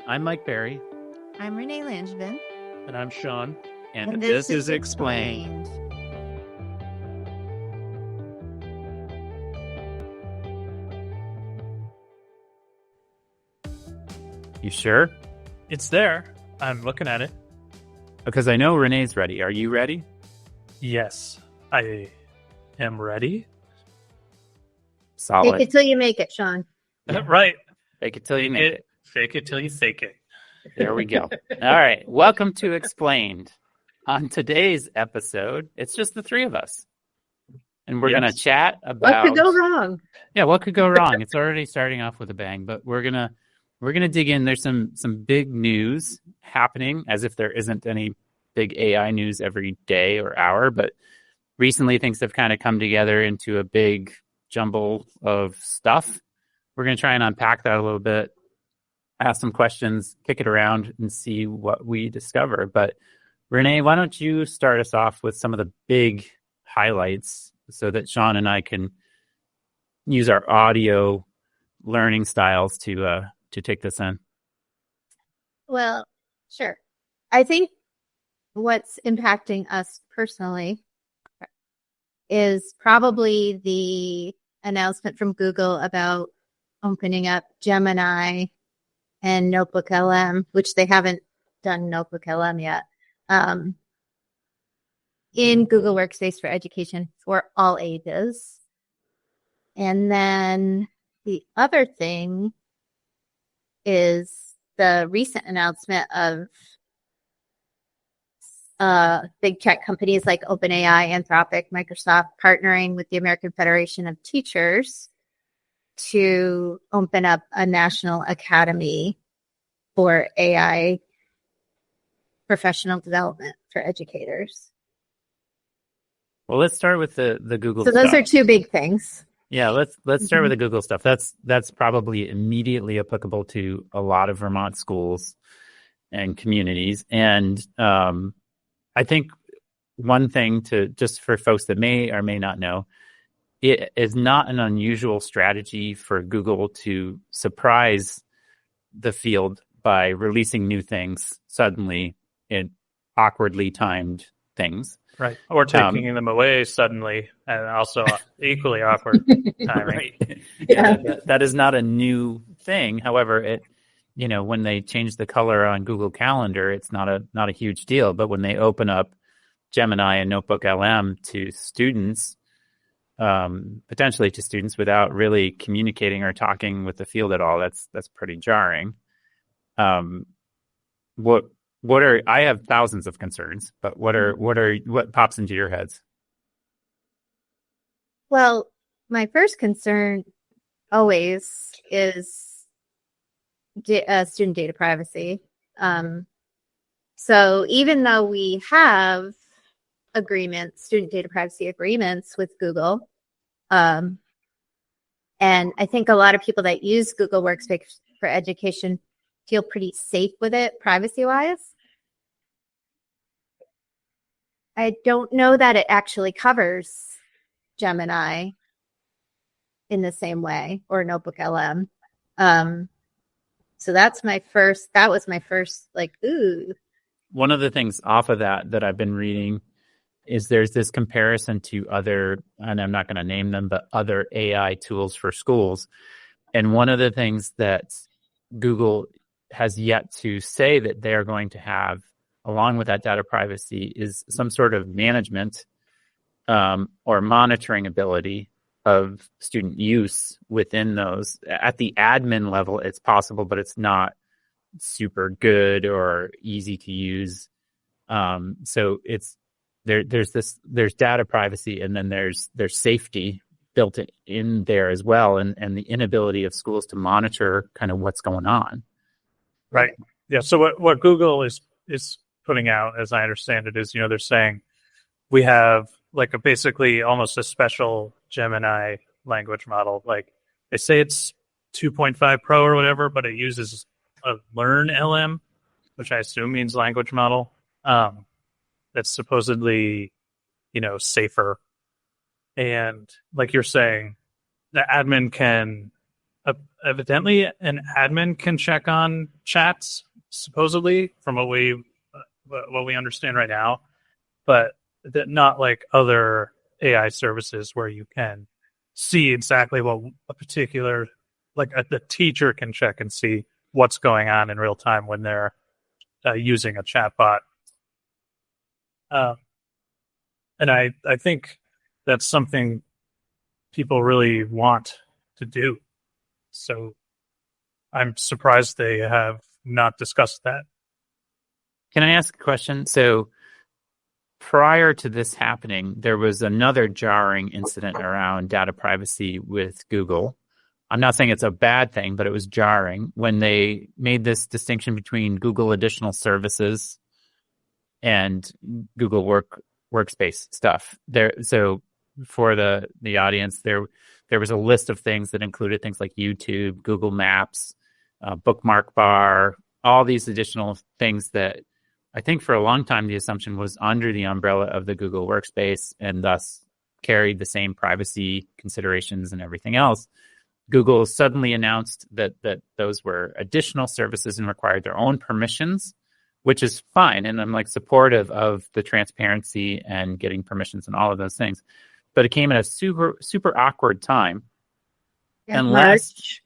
I'm Mike Berry. I'm Renee Langevin. And I'm Shaun. And this is explAInED. You sure? It's there. I'm looking at it. Because I know Renee's ready. Are you ready? Yes, I am ready. Solid. Fake it till you make it, Shaun. Yeah. Right. Fake it till you make it. Fake it till you fake it. There we go. All right. Welcome to explAInED. On today's episode, it's just the three of us. And we're going to chat about... What could go wrong? Yeah, what could go wrong? It's already starting off with a bang, but we're going to dig in. There's some big news happening, as if there isn't any big AI news every day or hour, but recently things have kind of come together into a big jumble of stuff. We're going to try and unpack that a little bit, ask some questions, kick it around, and see what we discover. But Renee, why don't you start us off with some of the big highlights so that Shaun and I can use our audio learning styles to take this in? Well, sure. I think what's impacting us personally is probably the announcement from Google about opening up Gemini and Notebook LM, which they haven't done Notebook LM yet, in Google Workspace for Education for all ages. And then the other thing is the recent announcement of big tech companies like OpenAI, Anthropic, Microsoft partnering with the American Federation of Teachers to open up a national academy for AI professional development for educators. Well, let's start with the Google stuff. So those are two big things. Yeah, let's start with the Google stuff. That's probably immediately applicable to a lot of Vermont schools and communities. And I think one thing just for folks that may or may not know, it is not an unusual strategy for Google to surprise the field by releasing new things suddenly in awkwardly timed things. Right. Or taking them away suddenly, and also equally awkward timing. Right. Yeah, that is not a new thing. However, when they change the color on Google Calendar, it's not a huge deal. But when they open up Gemini and Notebook LM to students, potentially to students without really communicating or talking with the field at all, that's pretty jarring. I have thousands of concerns, but what pops into your heads? Well, my first concern always is student data privacy. So even though we have student data privacy agreements with Google, and I think a lot of people that use Google Workspace for Education feel pretty safe with it privacy-wise, I don't know that it actually covers Gemini in the same way, or Notebook LM. So that was my first ooh. One of the things off of that I've been reading is there's this comparison to other, and I'm not going to name them, but other AI tools for schools. And one of the things that Google has yet to say that they're going to have along with that data privacy is some sort of management or monitoring ability of student use within those. At the admin level, it's possible, but it's not super good or easy to use. So there's data privacy, and then there's safety built in there as well, and the inability of schools to monitor kind of what's going on. Right. Yeah. So what Google is putting out, as I understand it, is they're saying we have basically almost a special Gemini language model. Like they say it's 2.5 Pro or whatever, but it uses a Learn LM, which I assume means language model. That's supposedly, safer. And like you're saying, the admin can evidently an admin can check on chats, supposedly, from what we understand right now, but that not like other AI services where you can see exactly what a particular, like the teacher can check and see what's going on in real time when they're using a chatbot. And I think that's something people really want to do. So I'm surprised they have not discussed that. Can I ask a question? So prior to this happening, there was another jarring incident around data privacy with Google. I'm not saying it's a bad thing, but it was jarring when they made this distinction between Google additional services and Google workspace stuff. So for the audience, there was a list of things that included things like YouTube, Google Maps, bookmark bar, all these additional things that I think for a long time the assumption was under the umbrella of the Google workspace and thus carried the same privacy considerations and everything else. Google suddenly announced that those were additional services and required their own permissions, which is fine. And I'm like supportive of the transparency and getting permissions and all of those things. But it came at a super, super awkward time. Unless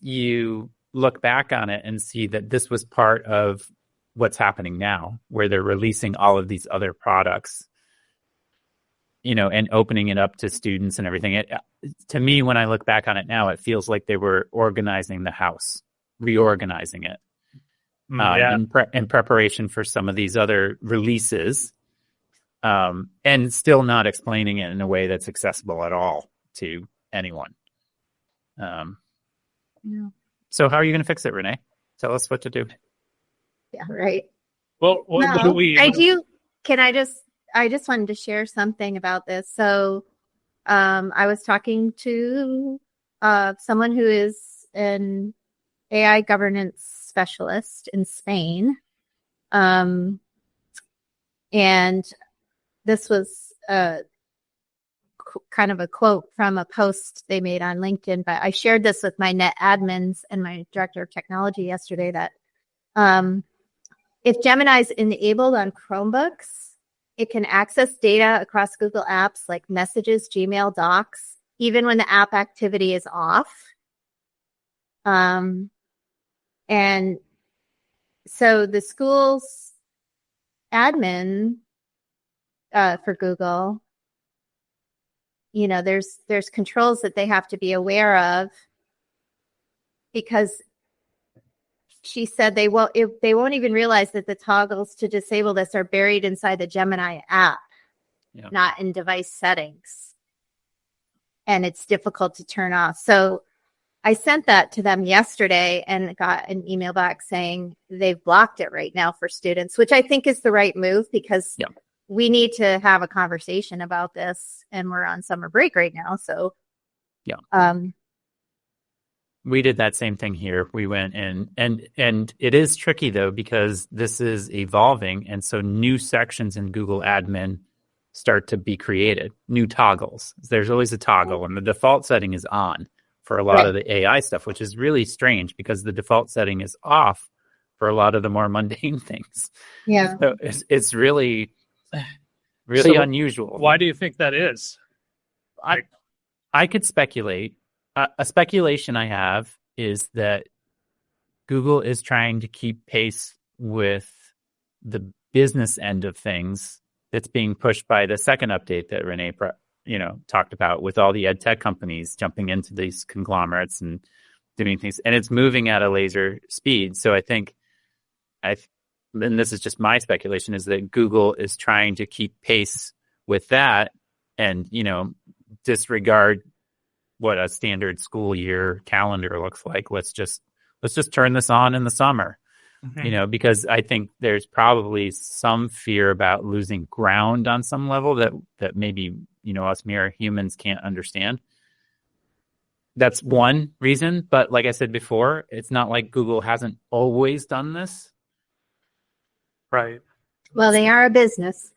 you look back on it and see that this was part of what's happening now, where they're releasing all of these other products, and opening it up to students and everything. To me, when I look back on it now, it feels like they were organizing the house, reorganizing it in preparation for some of these other releases, and still not explaining it in a way that's accessible at all to anyone. So how are you going to fix it, Renee? Tell us what to do. Yeah, right. Well, what do we... I just wanted to share something about this. So I was talking to someone who is an AI governance specialist in Spain. And this was kind of a quote from a post they made on LinkedIn, but I shared this with my net admins and my director of technology yesterday that if Gemini is enabled on Chromebooks, it can access data across Google Apps like Messages, Gmail, Docs, even when the app activity is off. And so the school's admin for Google, there's controls that they have to be aware of, because she said they won't even realize that the toggles to disable this are buried inside the Gemini app, not in device settings. And it's difficult to turn off. So I sent that to them yesterday and got an email back saying they've blocked it right now for students, which I think is the right move, because we need to have a conversation about this, and we're on summer break right now. So we did that same thing here. We went in, and it is tricky though, because this is evolving. And so new sections in Google admin start to be created, new toggles. There's always a toggle, and the default setting is on for a lot of the AI stuff, which is really strange because the default setting is off for a lot of the more mundane things. Yeah. So it's really unusual. Why do you think that is? I could speculate. A speculation I have is that Google is trying to keep pace with the business end of things that's being pushed by the second update that Renee talked about, with all the ed tech companies jumping into these conglomerates and doing things, and it's moving at a laser speed. So I think, and this is just my speculation, is that Google is trying to keep pace with that and, disregard what a standard school year calendar looks like. Let's just turn this on in the summer, because I think there's probably some fear about losing ground on some level that maybe, us mere humans can't understand. That's one reason. But like I said before, it's not like Google hasn't always done this. Right. Well, they are a business.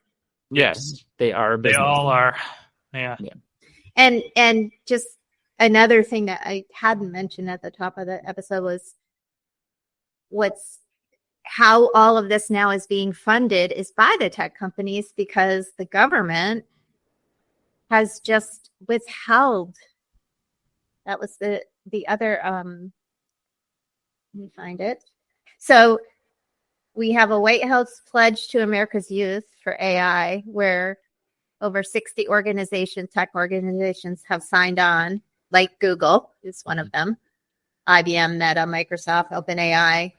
Yes, they are a business. They all are. Yeah. And just another thing that I hadn't mentioned at the top of the episode was how all of this now is being funded is by the tech companies, because the government has just withheld. That was the other, let me find it. So we have a White House pledge to America's youth for AI, where over 60 tech organizations have signed on, like Google is one of them, IBM, Meta, Microsoft, OpenAI,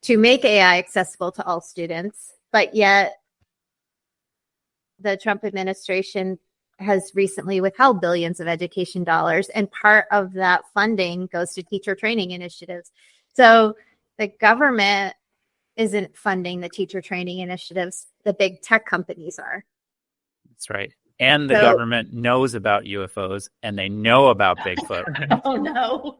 to make AI accessible to all students. But yet the Trump administration has recently withheld billions of education dollars, and part of that funding goes to teacher training initiatives. So the government isn't funding the teacher training initiatives. The big tech companies are. That's right. And the government knows about UFOs, and they know about Bigfoot. Oh, no.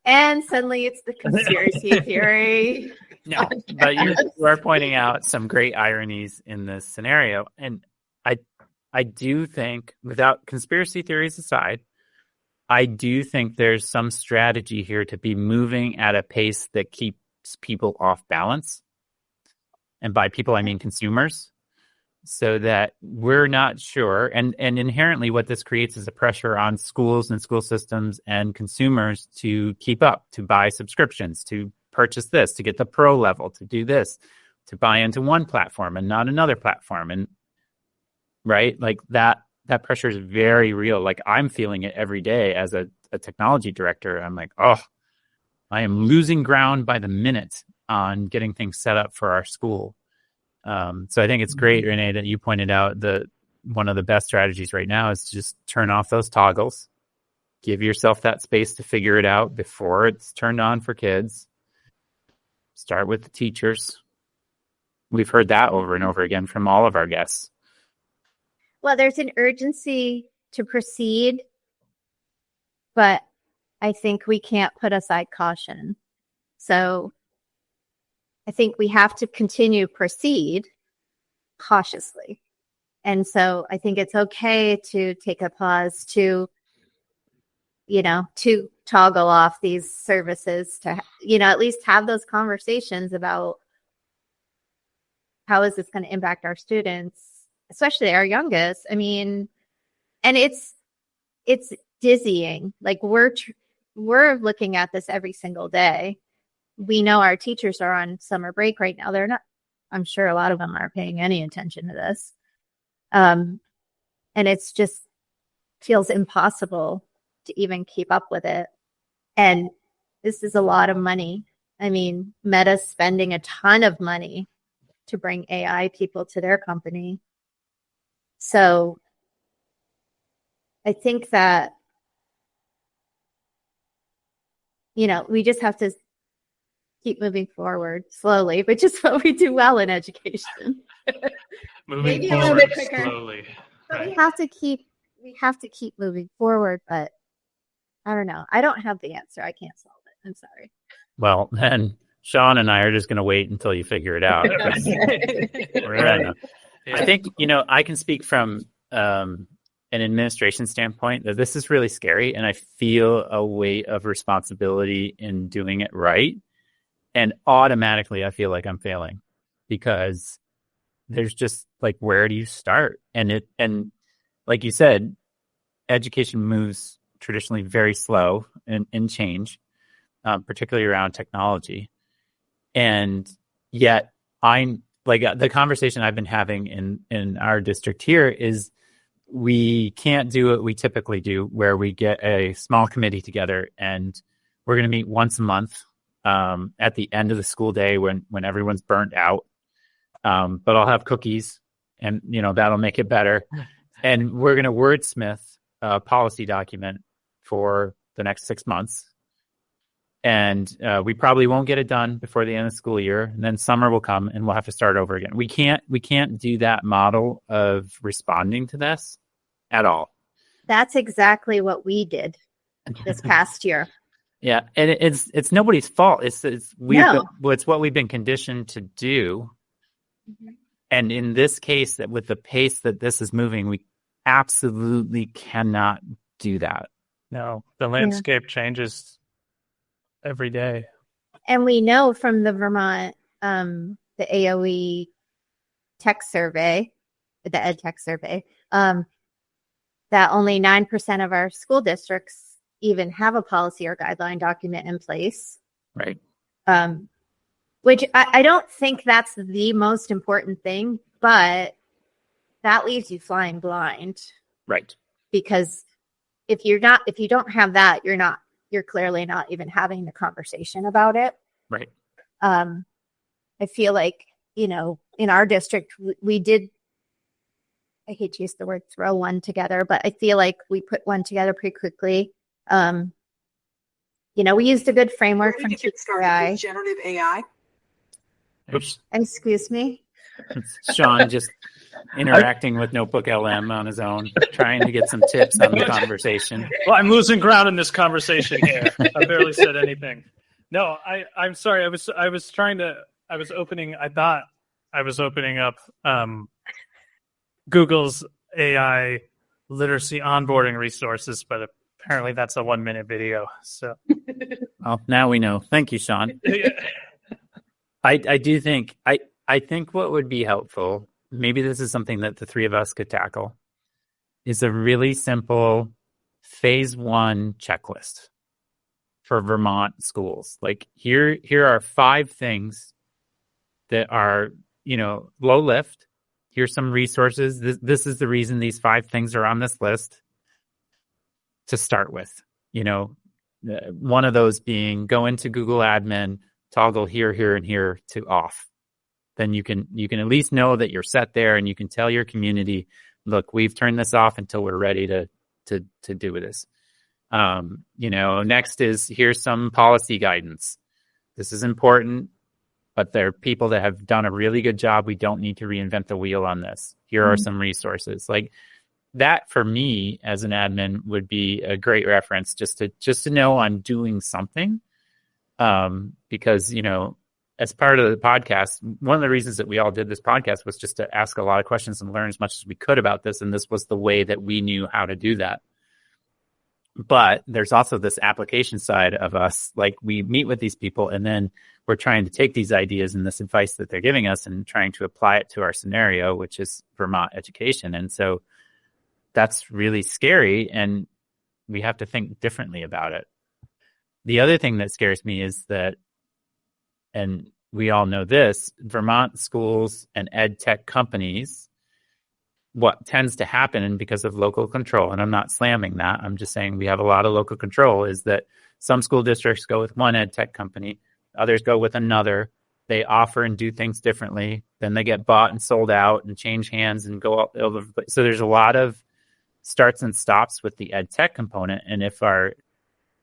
And suddenly it's the conspiracy theory. No, but you are pointing out some great ironies in this scenario. And I do think, without conspiracy theories aside, I do think there's some strategy here to be moving at a pace that keeps people off balance. And by people, I mean consumers, so that we're not sure. And inherently what this creates is a pressure on schools and school systems and consumers to keep up, to buy subscriptions, to purchase this, to get the pro level, to do this, to buy into one platform and not another platform. And right, like that pressure is very real. Like I'm feeling it every day as a technology director. I'm like, oh, I am losing ground by the minute on getting things set up for our school. So I think it's great, Renee, that you pointed out that one of the best strategies right now is to just turn off those toggles, give yourself that space to figure it out before it's turned on for kids. Start with the teachers. We've heard that over and over again from all of our guests. Well, there's an urgency to proceed, but I think we can't put aside caution. So I think we have to continue proceed cautiously. And so I think it's okay to take a pause, to toggle off these services, to, at least have those conversations about how is this going to impact our students, especially our youngest. I mean, and it's dizzying. Like we're looking at this every single day. We know our teachers are on summer break right now. They're not, I'm sure a lot of them aren't paying any attention to this. And it's just feels impossible to even keep up with it. And this is a lot of money. I mean, Meta's spending a ton of money to bring AI people to their company. So I think that, we just have to keep moving forward slowly, which is what we do well in education. Moving forward slowly. Right. We have to keep moving forward, but I don't know. I don't have the answer. I can't solve it. I'm sorry. Well, then Shaun and I are just going to wait until you figure it out. I think, I can speak from an administration standpoint that this is really scary, and I feel a weight of responsibility in doing it right. And automatically I feel like I'm failing, because there's just like, where do you start? And like you said, education moves traditionally very slow in change, particularly around technology. And yet I'm like, the conversation I've been having in our district here is we can't do what we typically do, where we get a small committee together and we're going to meet once a month at the end of the school day when everyone's burnt out. But I'll have cookies and, that'll make it better. And we're going to wordsmith a policy document for the next 6 months. And we probably won't get it done before the end of the school year. And then summer will come and we'll have to start over again. We can't do that model of responding to this at all. That's exactly what we did this past year. Yeah, and it's nobody's fault. It's what we've been conditioned to do. Mm-hmm. And in this case, that with the pace that this is moving, we absolutely cannot do that. No, the landscape changes every day. And we know from the Vermont, the AOE tech survey, the ed tech survey, that only 9% of our school districts even have a policy or guideline document in place. Right. Which I don't think that's the most important thing, but that leaves you flying blind. Right. Because if you don't have that, you're clearly not even having the conversation about it. Right. I feel like, in our district, we did, I hate to use the word throw one together, but I feel like we put one together pretty quickly. We used a good framework from AI. Generative AI. Oops. Excuse me. It's Shaun just interacting with Notebook LM on his own, trying to get some tips on the conversation. Well, I'm losing ground in this conversation here. I barely said anything. No, I'm sorry. I thought I was opening up Google's AI literacy onboarding resources, but apparently that's a 1-minute video. So, well, now we know. Thank you, Shaun. I do think I think what would be helpful, maybe this is something that the three of us could tackle, is a really simple phase 1 checklist for Vermont schools. Like here are 5 things that are, low lift. Here's some resources. This is the reason these 5 things are on this list to start with. One of those being go into Google admin, toggle here, here, and here to off. Then you can at least know that you're set there, and you can tell your community, look, we've turned this off until we're ready to do this. Next is here's some policy guidance. This is important, but there are people that have done a really good job. We don't need to reinvent the wheel on this. Here are some resources. Like that for me as an admin would be a great reference just to know I'm doing something. Because, as part of the podcast, one of the reasons that we all did this podcast was just to ask a lot of questions and learn as much as we could about this. And this was the way that we knew how to do that. But there's also this application side of us. Like we meet with these people and then we're trying to take these ideas and this advice that they're giving us and trying to apply it to our scenario, which is Vermont education. And so that's really scary. And we have to think differently about it. The other thing that scares me is that, and we all know this, Vermont schools and ed tech companies, what tends to happen, and because of local control, and I'm not slamming that, I'm just saying we have a lot of local control, is that some school districts go with one ed tech company, others go with another. They offer and do things differently. Then they get bought and sold out and change hands and go all over. So there's a lot of starts and stops with the ed tech component. And if our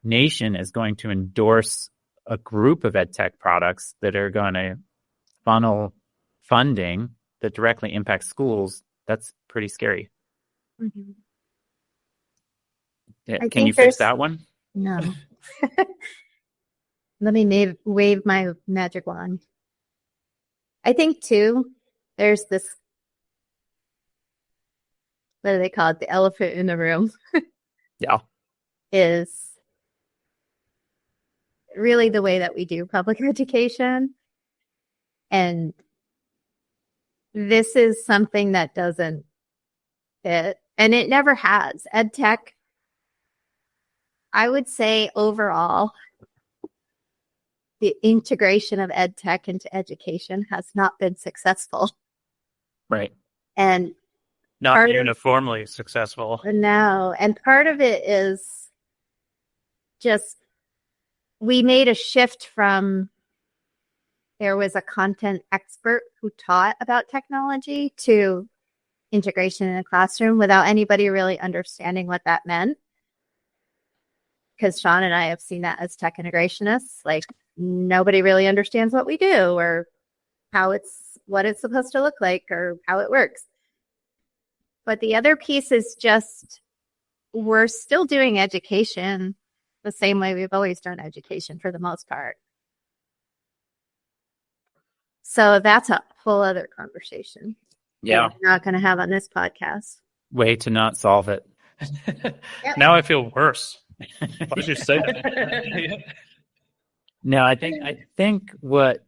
nation is going to endorse a group of ed tech products that are going to funnel funding that directly impacts schools, that's pretty scary. Mm-hmm. Yeah, can you fix that one? No. Let me wave my magic wand. I think too, there's this, what do they call it? The elephant in the room. Yeah. Is really the way that we do public education. And this is something that doesn't fit, and it never has. Ed tech, I would say overall, the integration of ed tech into education has not been successful. Right. And not uniformly successful. No. And part of it is just, we made a shift from, there was a content expert who taught about technology to integration in a classroom without anybody really understanding what that meant. Because Shaun and I have seen that as tech integrationists. Like nobody really understands what we do or what it's supposed to look like or how it works. But the other piece is just, we're still doing education the same way we've always done education for the most part. So that's a whole other conversation. Yeah. We're not going to have on this podcast. Way to not solve it. Now I feel worse. Why'd you say that? No, I think what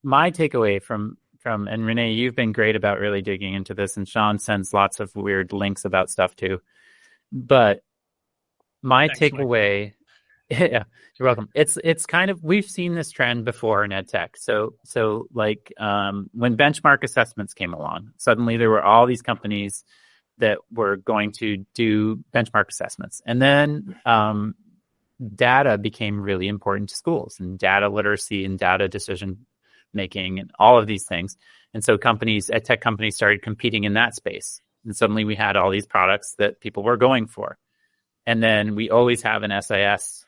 my takeaway from and Renee, you've been great about really digging into this, and Shaun sends lots of weird links about stuff too. But my Thanks, Mike. takeaway, yeah, you're welcome. It's kind of, we've seen this trend before in ed tech. So like when benchmark assessments came along, suddenly there were all these companies that were going to do benchmark assessments, and then data became really important to schools, and data literacy and data decision making and all of these things. And so ed tech companies started competing in that space. And suddenly we had all these products that people were going for. And then we always have an SIS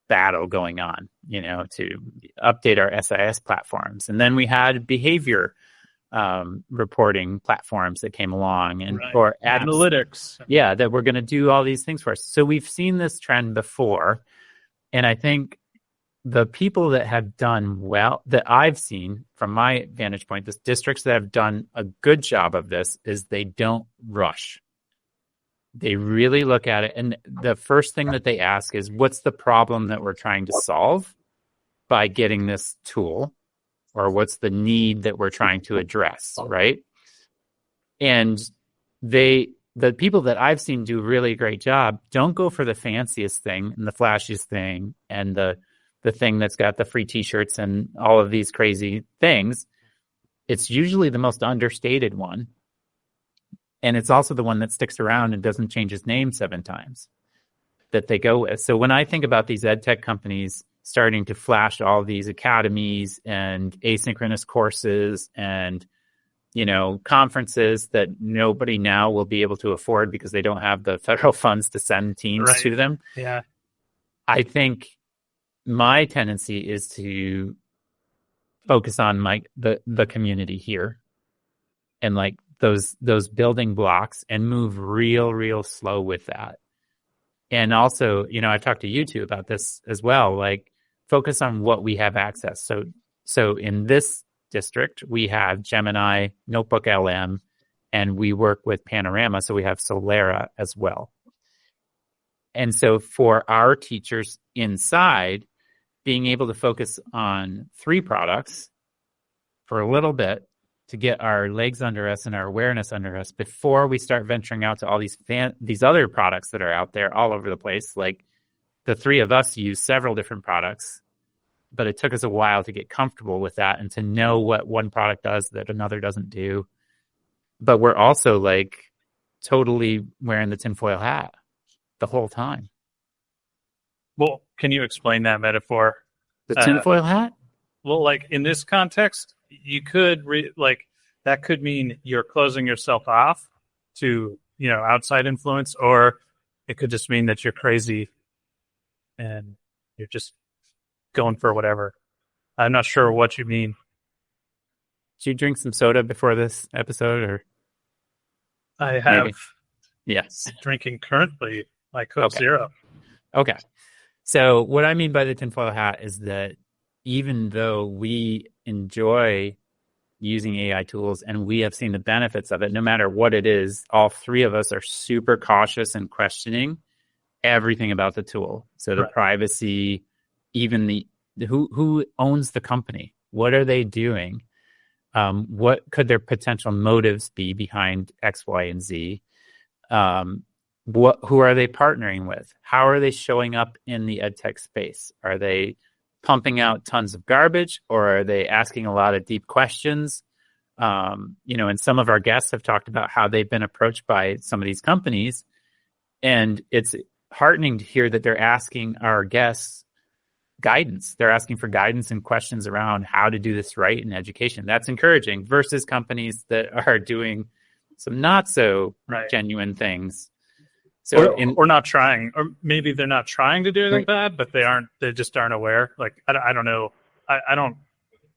battle going on, to update our SIS platforms. And then we had behavior reporting platforms that came along, and or apps, analytics. Yeah, that we're going to do all these things for us. So we've seen this trend before. And I think the people that have done well, that I've seen from my vantage point, the districts that have done a good job of this, is they don't rush. They really look at it. And the first thing that they ask is, what's the problem that we're trying to solve by getting this tool? Or what's the need that we're trying to address, right? And the people that I've seen do really a great job don't go for the fanciest thing and the flashiest thing and the thing that's got the free t-shirts and all of these crazy things. It's usually the most understated one. And it's also the one that sticks around and doesn't change its name 7 times that they go with. So when I think about these ed tech companies starting to flash all these academies and asynchronous courses and, conferences that nobody now will be able to afford because they don't have the federal funds to send teams to them. Yeah. I think my tendency is to focus on the community here and like those building blocks and move real slow with that. And also, I've talked to you two about this as well, like focus on what we have access. So in this district, we have Gemini, Notebook LM, and we work with Panorama. So we have Solera as well. And so for our teachers inside, being able to focus on 3 products for a little bit to get our legs under us and our awareness under us before we start venturing out to all these other products that are out there all over the place. Like the 3 of us use several different products, but it took us a while to get comfortable with that and to know what one product does that another doesn't do. But we're also like totally wearing the tinfoil hat the whole time. Well, can you explain that metaphor? The tinfoil hat? Well, like in this context, you could that could mean you're closing yourself off to, outside influence, or it could just mean that you're crazy and you're just going for whatever. I'm not sure what you mean. Did you drink some soda before this episode, or? I have. Maybe. Yes. Drinking currently my Coke Zero. Okay. So what I mean by the tinfoil hat is that even though we enjoy using AI tools and we have seen the benefits of it, no matter what it is, all 3 of us are super cautious and questioning everything about the tool. So the privacy, even who owns the company? What are they doing? What could their potential motives be behind X, Y, and Z? Who are they partnering with? How are they showing up in the ed tech space? Are they pumping out tons of garbage, or are they asking a lot of deep questions? And some of our guests have talked about how they've been approached by some of these companies, and it's heartening to hear that they're asking our guests guidance. They're asking for guidance and questions around how to do this right in education. That's encouraging versus companies that are doing some not so genuine things. So or not trying, or maybe they're not trying to do anything bad, but they just aren't aware. Like, I don't know. I don't,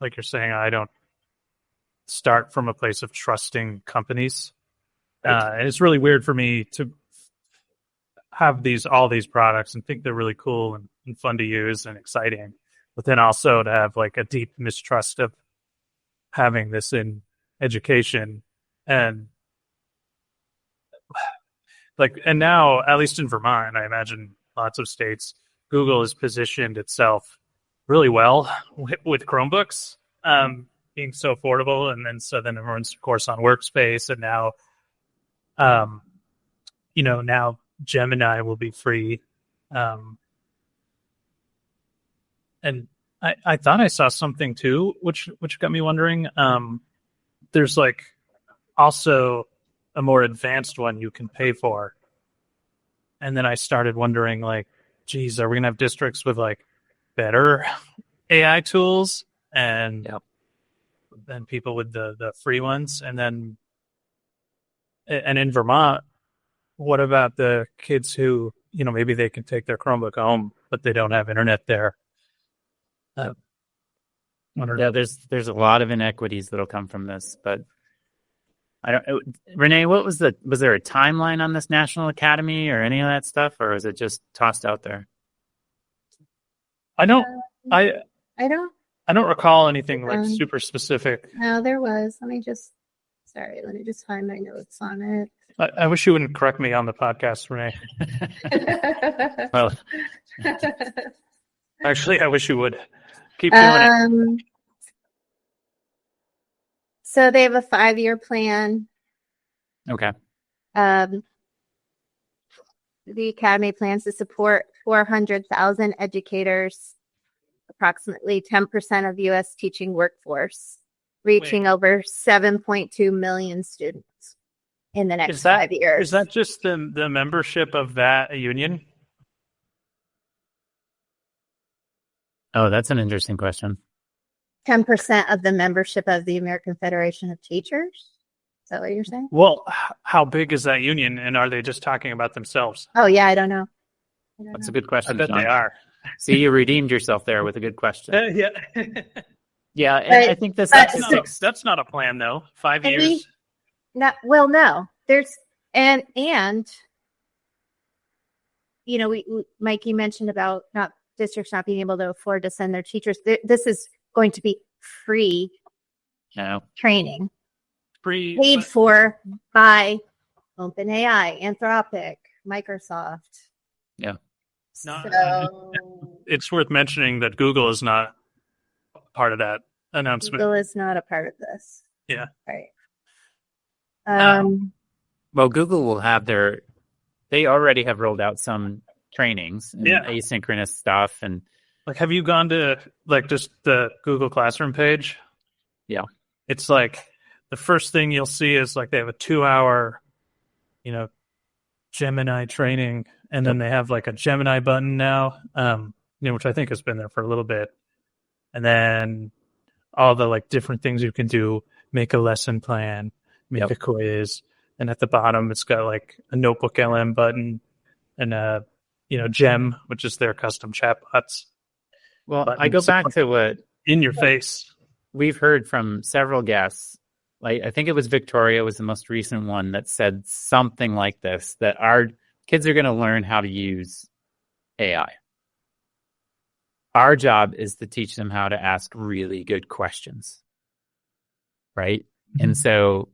like you're saying, I don't start from a place of trusting companies. And it's really weird for me to have all these products and think they're really cool and fun to use and exciting, but then also to have like a deep mistrust of having this in education. And now, at least in Vermont, I imagine lots of states, Google has positioned itself really well with Chromebooks being so affordable, and then everyone's of course on Workspace, and now now Gemini will be free, and I thought I saw something too, which got me wondering. There's like also a more advanced one you can pay for, and then I started wondering, like, geez, are we gonna have districts with like better AI tools and then people with the free ones? And in Vermont, what about the kids who, maybe they can take their Chromebook home, but they don't have internet there? There's a lot of inequities that'll come from this, but Renee, was there a timeline on this National Academy or any of that stuff, or is it just tossed out there? I don't don't recall anything like super specific. No, there was. Let me just find my notes on it. I wish you wouldn't correct me on the podcast, Renee. Well, actually, I wish you would. Keep doing it. So they have a 5-year plan. Okay. The Academy plans to support 400,000 educators, approximately 10% of U.S. teaching workforce, reaching over 7.2 million students in the next 5 years. Is that just the membership of that union? Oh, that's an interesting question. 10% of the membership of the American Federation of Teachers? Is that what you're saying? Well, how big is that union, and are they just talking about themselves? Oh, yeah, I don't know. That's a good question. I bet Shaun. they are. See, you redeemed yourself there with a good question. Yeah. Yeah, and I think that's not a plan, though. 5 years. No. There's and Mikey mentioned about districts not being able to afford to send their teachers. This is going to be free training, paid for by OpenAI, Anthropic, Microsoft. Yeah. So it's worth mentioning that Google is not part of that announcement. Google is not a part of this. Yeah. Right. Well, Google will have they already have rolled out some trainings and asynchronous stuff. And like, have you gone to like just the Google Classroom page? Yeah. It's like the first thing you'll see is like they have a 2-hour, Gemini training. And then they have like a Gemini button now, which I think has been there for a little bit. And then all the like different things you can do, make a lesson plan, make a quiz. And at the bottom, it's got like a Notebook LM button and a, Gem, which is their custom chatbots. Well, I go back to what in your face we've heard from several guests. Like, I think it was Victoria was the most recent one that said something like this, that our kids are going to learn how to use AI. Our job is to teach them how to ask really good questions. Right? Mm-hmm. And so,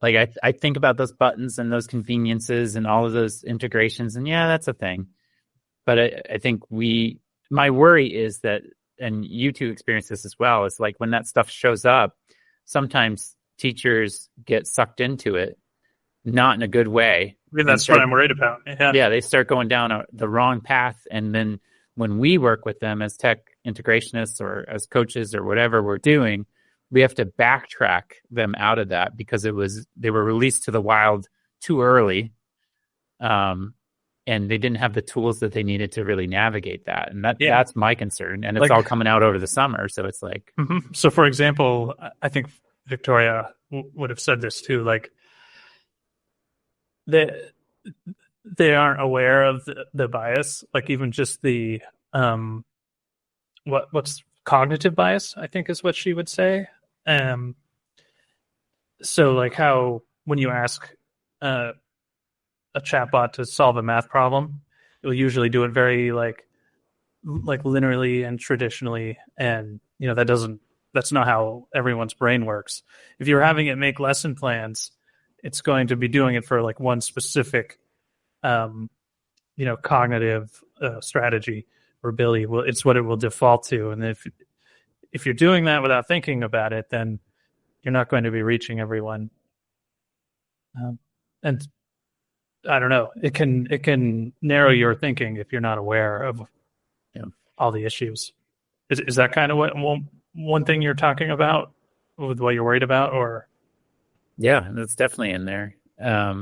like, I think about those buttons and those conveniences and all of those integrations, and that's a thing. But I think my worry is that, and you two experience this as well, is like when that stuff shows up, sometimes teachers get sucked into it, not in a good way. That's what I'm worried about. Yeah, they start going down the wrong path. And then when we work with them as tech integrationists or as coaches or whatever we're doing, we have to backtrack them out of that because they were released to the wild too early. And they didn't have the tools that they needed to really navigate that. And that's my concern. And it's all coming out over the summer. So it's like... Mm-hmm. So, for example, I think Victoria would have said this too, like they aren't aware of the bias, like even just the what's cognitive bias, I think is what she would say. So like how when you ask a chatbot to solve a math problem, it will usually do it very like linearly and traditionally, and that's not how everyone's brain works. If you're having it make lesson plans, it's going to be doing it for like one specific cognitive strategy or ability. Well, it's what it will default to. And if you're doing that without thinking about it, then you're not going to be reaching everyone. And I don't know, it can narrow your thinking if you're not aware of all the issues. Is that kind of what one thing you're talking about with what you're worried about, or? Yeah, that's definitely in there. I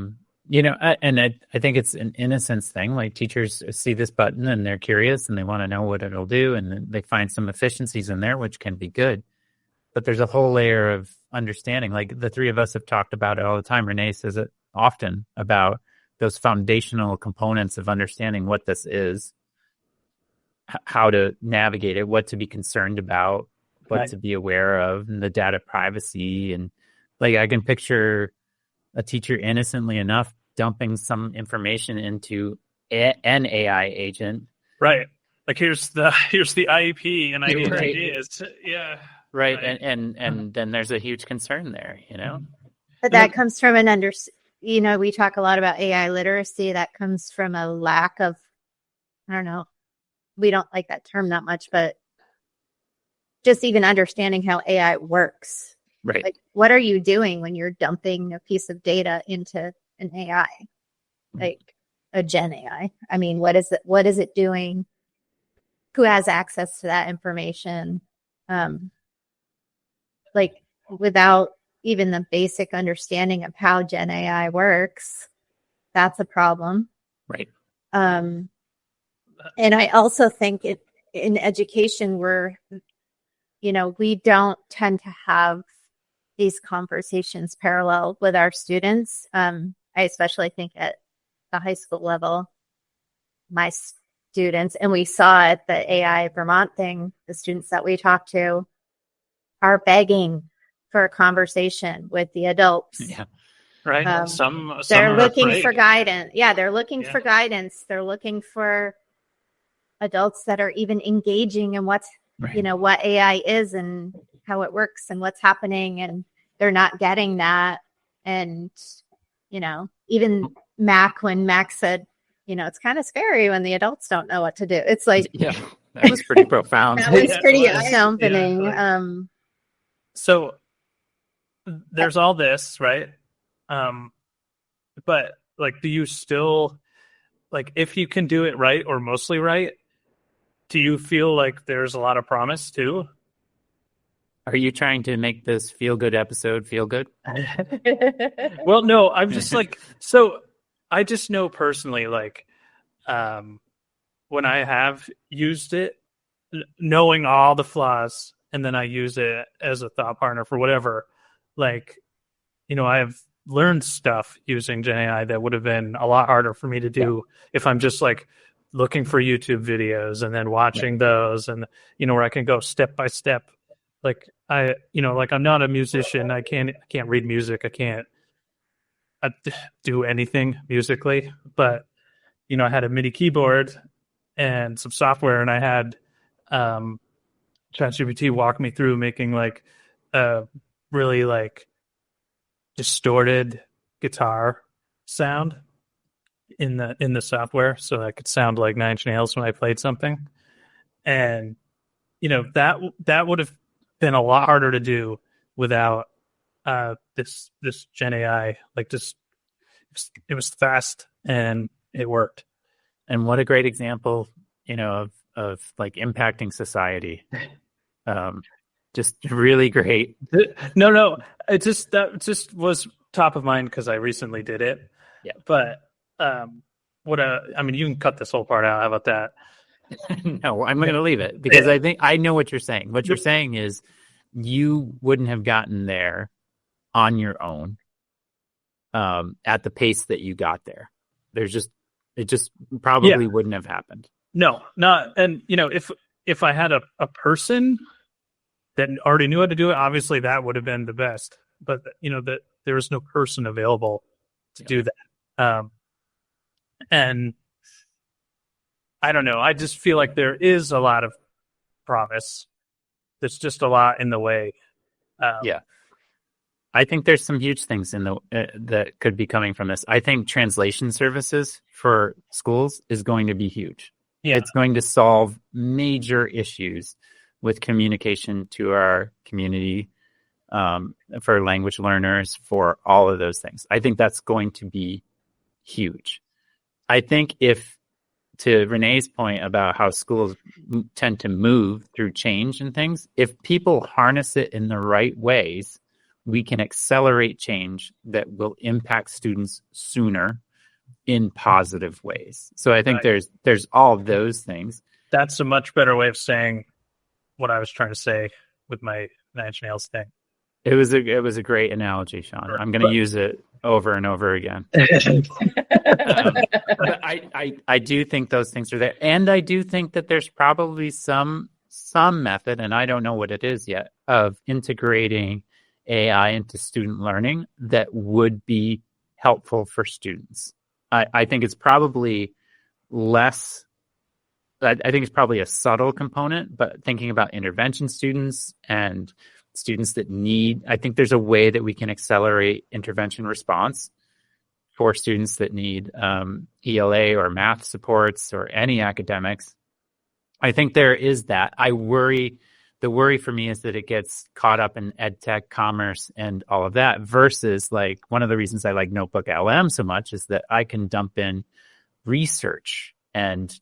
think it's an innocence thing. Like teachers see this button and they're curious and they want to know what it'll do, and then they find some efficiencies in there, which can be good. But there's a whole layer of understanding. Like the three of us have talked about it all the time. Renee says it often about those foundational components of understanding what this is, how to navigate it, what to be concerned about, what to be aware of, and the data privacy. And like I can picture a teacher innocently enough dumping some information into an AI agent. Right. Like here's the IEP and I need ideas. Yeah. Right. And then there's a huge concern there, But that comes from we talk a lot about AI literacy. That comes from a lack of, I don't know, we don't like that term that much, but just even understanding how AI works. Right. Like, what are you doing when you're dumping a piece of data into an AI, like a Gen AI? I mean, what is it doing? Who has access to that information? Like, without even the basic understanding of how Gen AI works, that's a problem. Right. And I also think in education, we don't tend to have these conversations parallel with our students. I especially think at the high school level, my students, and we saw at the AI Vermont thing, the students that we talked to are begging for a conversation with the adults. Yeah. Right. They're looking for guidance. Yeah, they're looking for guidance. They're looking for adults that are even engaging in what's, what AI is and how it works and what's happening. And they're not getting that. And, even when Mac said, it's kind of scary when the adults don't know what to do. It's like, that was pretty profound. That was pretty eye-opening. Yeah. So there's all this, right? But like, do you still, like, if you can do it right or mostly right, do you feel like there's a lot of promise too? Are you trying to make this feel-good episode feel good? Well, no, I'm just like, so I just know personally, like, when I have used it, knowing all the flaws, and then I use it as a thought partner for whatever, like, I have learned stuff using Gen AI that would have been a lot harder for me to do if I'm just like looking for YouTube videos and then watching those, and where I can go step by step. Like I'm not a musician. I can't read music. I can't do anything musically, but I had a MIDI keyboard and some software, and I had ChatGPT walk me through making like a really like distorted guitar sound in the software, so I could sound like Nine Inch Nails when I played something. And that would have been a lot harder to do without this Gen AI. Like, just it was fast and it worked. And what a great example, of like impacting society. Just really great. No, that just was top of mind because I recently did it. Yeah. But you can cut this whole part out. How about that? No, I'm going to leave it because I think I know what you're saying. What you're saying is you wouldn't have gotten there on your own at the pace that you got there. It just probably wouldn't have happened. No, not. And if I had a person that already knew how to do it, obviously that would have been the best. But that there was no person available to do that. And I don't know. I just feel like there is a lot of promise. There's just a lot in the way. I think there's some huge things in that could be coming from this. I think translation services for schools is going to be huge. Yeah. It's going to solve major issues with communication to our community, for language learners, for all of those things. I think that's going to be huge. I think to Renee's point about how schools tend to move through change and things, if people harness it in the right ways, we can accelerate change that will impact students sooner in positive ways. So I think there's all of those things. That's a much better way of saying what I was trying to say with my 9 Inch Nails thing. It was a great analogy, Shaun. I'm going to use it over and over again. But I do think those things are there, and I do think that there's probably some method, and I don't know what it is yet, of integrating AI into student learning that would be helpful for students. I think it's probably less. I think it's probably a subtle component, but thinking about intervention students and students that need, I think there's a way that we can accelerate intervention response for students that need ELA or math supports or any academics. I think there is that. The worry for me is that it gets caught up in ed tech, commerce, and all of that, versus like one of the reasons I like Notebook LM so much is that I can dump in research and,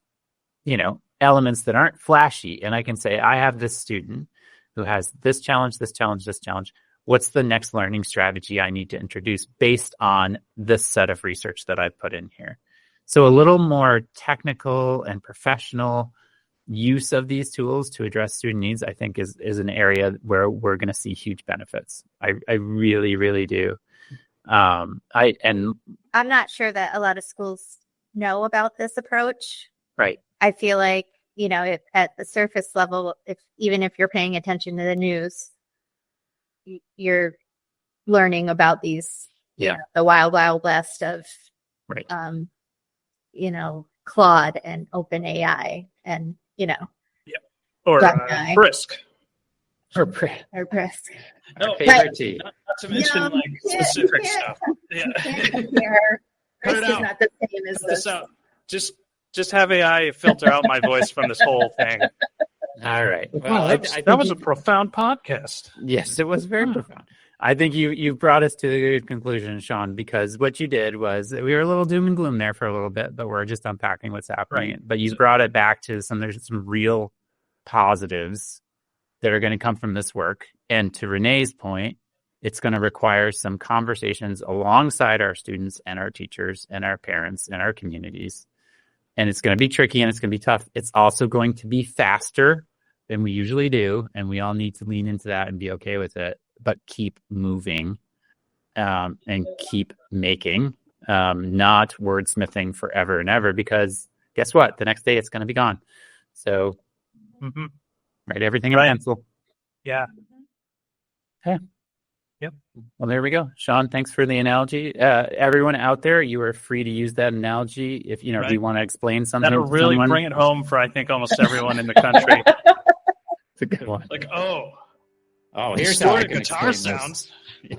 elements that aren't flashy. And I can say, I have this student who has this challenge, this challenge, this challenge. What's the next learning strategy I need to introduce based on this set of research that I've put in here? So a little more technical and professional use of these tools to address student needs, I think is an area where we're going to see huge benefits. I really, really do. I'm not sure that a lot of schools know about this approach. Right. I feel like, if at the surface level, even if you're paying attention to the news, you're learning about these, the wild, wild west of, right. Claude and OpenAI and, or Brisk. Or Brisk. No, favorite tea. Not to mention specific stuff. Yeah. Brisk is not the same as this. Out. Just have AI filter out my voice from this whole thing. All right. Well, that was a profound podcast. Yes, it was very profound. I think you brought us to a good conclusion, Shaun, because what you did was we were a little doom and gloom there for a little bit, but we're just unpacking what's happening. Right. But you brought it back to there's some real positives that are going to come from this work. And to Renee's point, it's going to require some conversations alongside our students and our teachers and our parents and our communities. And it's going to be tricky and it's going to be tough. It's also going to be faster than we usually do. And we all need to lean into that and be okay with it, but keep moving and keep making, not wordsmithing forever and ever, because guess what? The next day it's going to be gone. So write everything in pencil. Yeah. Okay. Yep. Well, there we go. Shaun, thanks for the analogy. Everyone out there, you are free to use that analogy if if you want to explain something. That'll really bring it home for I think almost everyone in the country. It's a good one. Like, here's how I can guitar sounds. Yeah.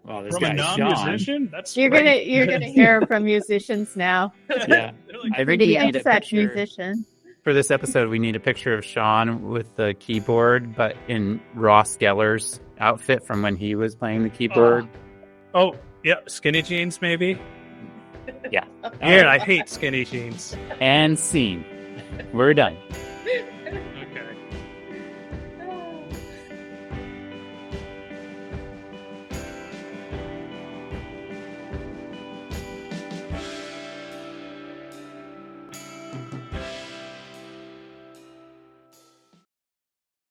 Well, this from a non-musician. That's you're gonna hear from musicians now. Yeah, I think we need a picture. Musician. For this episode, we need a picture of Shaun with the keyboard, but in Ross Geller's outfit from when he was playing the keyboard. Oh, yeah, skinny jeans, maybe. Yeah. Yeah, I hate skinny jeans. And scene. We're done. Okay.